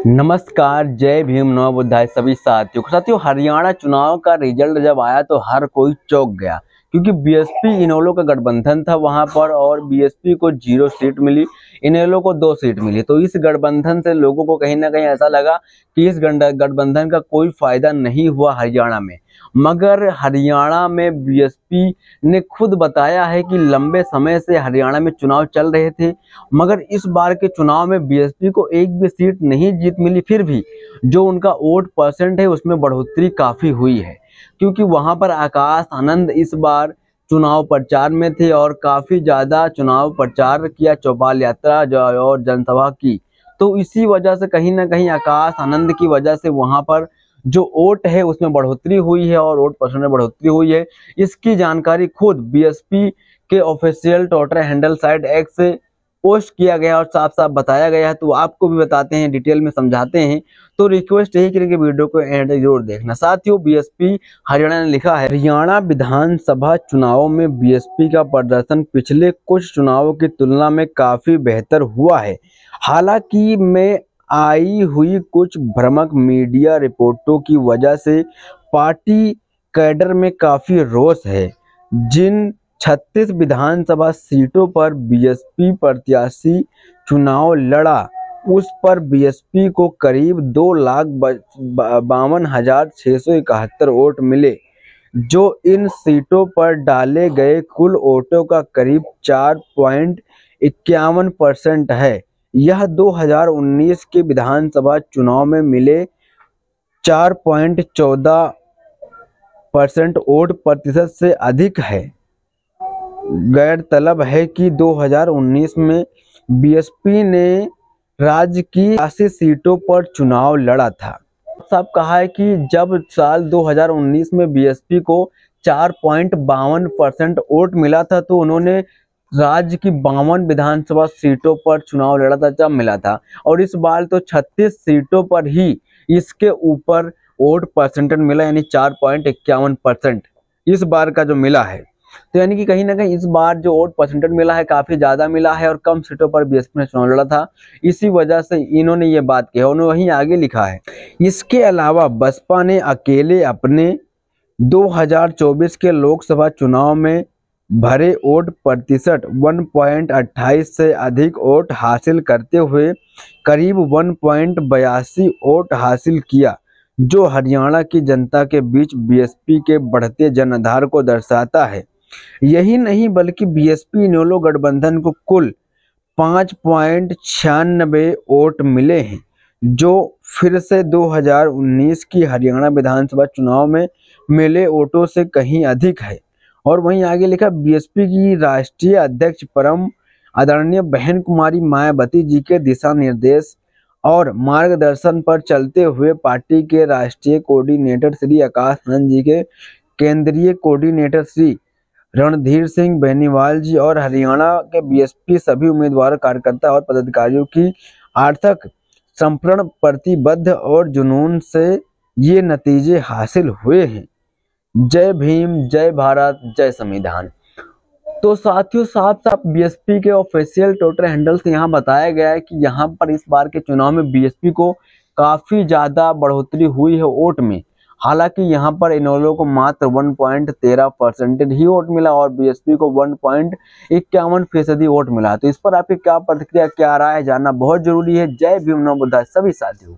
नमस्कार, जय भीम, नमो बुद्धाय सभी साथियों। हरियाणा चुनाव का रिजल्ट जब आया तो हर कोई चौंक गया, क्योंकि बीएसपी इनेलो का गठबंधन था वहां पर और बीएसपी को 0 सीट मिली, इनेलो को 2 सीट मिली। तो इस गठबंधन से लोगों को कहीं ना कहीं ऐसा लगा कि इस गठबंधन का कोई फायदा नहीं हुआ हरियाणा में। मगर हरियाणा में बीएसपी ने खुद बताया है कि लंबे समय से हरियाणा में चुनाव चल रहे थे, मगर इस बार के चुनाव में बीएसपी को एक भी सीट नहीं जीत मिली। फिर भी जो उनका वोट परसेंट है उसमें बढ़ोतरी काफी हुई है, क्योंकि वहां पर आकाश आनंद इस बार चुनाव प्रचार में थे और काफी ज्यादा चुनाव प्रचार किया, चौपाल यात्रा और जनसभा की। तो इसी वजह से कहीं ना कहीं आकाश आनंद की वजह से वहां पर जो वोट है उसमें बढ़ोतरी हुई है और वोट परसेंट में बढ़ोतरी हुई है। इसकी जानकारी खुद बीएसपी के official Twitter handle site x से पोस्ट किया गया और साफ साफ बताया गया है। तो आपको भी बताते हैं, डिटेल में समझाते हैं। तो रिक्वेस्ट यही करेंगे वीडियो को एंड तक जरूर देखना। साथियों, बीएसपी हरियाणा ने लिखा है, हरियाणा विधानसभा चुनावों में बीएसपी का प्रदर्शन पिछले कुछ चुनावों की तुलना में काफी बेहतर हुआ है। हालांकि में आई हुई कुछ भ्रामक मीडिया रिपोर्टों की वजह से पार्टी कैडर में काफी रोष है। जिन 36 विधानसभा सीटों पर बीएसपी प्रत्याशी चुनाव लड़ा, उस पर बीएसपी को करीब 2,52,671 वोट मिले, जो इन सीटों पर डाले गए कुल वोटों का करीब 4.51% है। यह 2019 के विधानसभा चुनाव में मिले 4.14% वोट प्रतिशत से अधिक है। गौरतलब है कि 2019 में बीएसपी ने राज्य की 80 सीटों पर चुनाव लड़ा था। साहब कहा है कि जब साल 2019 में बीएसपी को 4.52% वोट मिला था तो उन्होंने राज्य की 52 विधानसभा सीटों पर चुनाव लड़ा था जब मिला था, और इस बार तो 36 सीटों पर ही इसके ऊपर वोट परसेंटेज मिला, यानी 4.51% इस बार का जो मिला है। तो यानी कि कहीं ना कहीं इस बार जो वोट परसेंटेज मिला है काफी ज्यादा मिला है और कम सीटों पर बीएसपी ने चुनाव लड़ा था। इसी वजह से इन्होंने ये बात की है। उन्होंने वहीं आगे लिखा है, इसके अलावा बसपा ने अकेले अपने 2024 के लोकसभा चुनाव में भरे वोट प्रतिशत 1.28 से अधिक वोट हासिल करते हुए करीब 1.82 वोट हासिल किया, जो हरियाणा की जनता के बीच बीएसपी के बढ़ते जनाधार को दर्शाता है। यही नहीं बल्कि बीएसपी इनेलो गठबंधन को कुल 5.96 वोट मिले हैं, जो फिर से 2019 की हरियाणा विधानसभा चुनाव में मिले वोटों से कहीं अधिक है। और वहीं आगे लिखा, बीएसपी की राष्ट्रीय अध्यक्ष परम आदरणीय बहन कुमारी मायावती जी के दिशा निर्देश और मार्गदर्शन पर चलते हुए पार्टी के राष्ट्रीय कोऑर्डिनेटर श्री आकाश आनंद जी के केंद्रीय कोऑर्डिनेटर श्री रणधीर सिंह बेनीवाल जी और हरियाणा के बीएसपी सभी उम्मीदवार, कार्यकर्ता और पदाधिकारियों की आर्थक संपूर्ण प्रतिबद्ध और जुनून से ये नतीजे हासिल हुए हैं। जय भीम, जय भारत, जय संविधान। तो साथियों, साफ साफ बीएसपी के ऑफिशियल ट्विटर हैंडल से यहाँ बताया गया है कि यहाँ पर इस बार के चुनाव में बीएसपी को काफी ज्यादा बढ़ोतरी हुई है वोट में। हालांकि यहाँ पर इनेलो को मात्र 1.13% ही वोट मिला और बीएसपी को 1.51% वोट मिला। तो इस पर आपकी क्या प्रतिक्रिया, क्या राय है, जानना बहुत जरूरी है। जय भीम, नमो बुद्धाय सभी साथियों।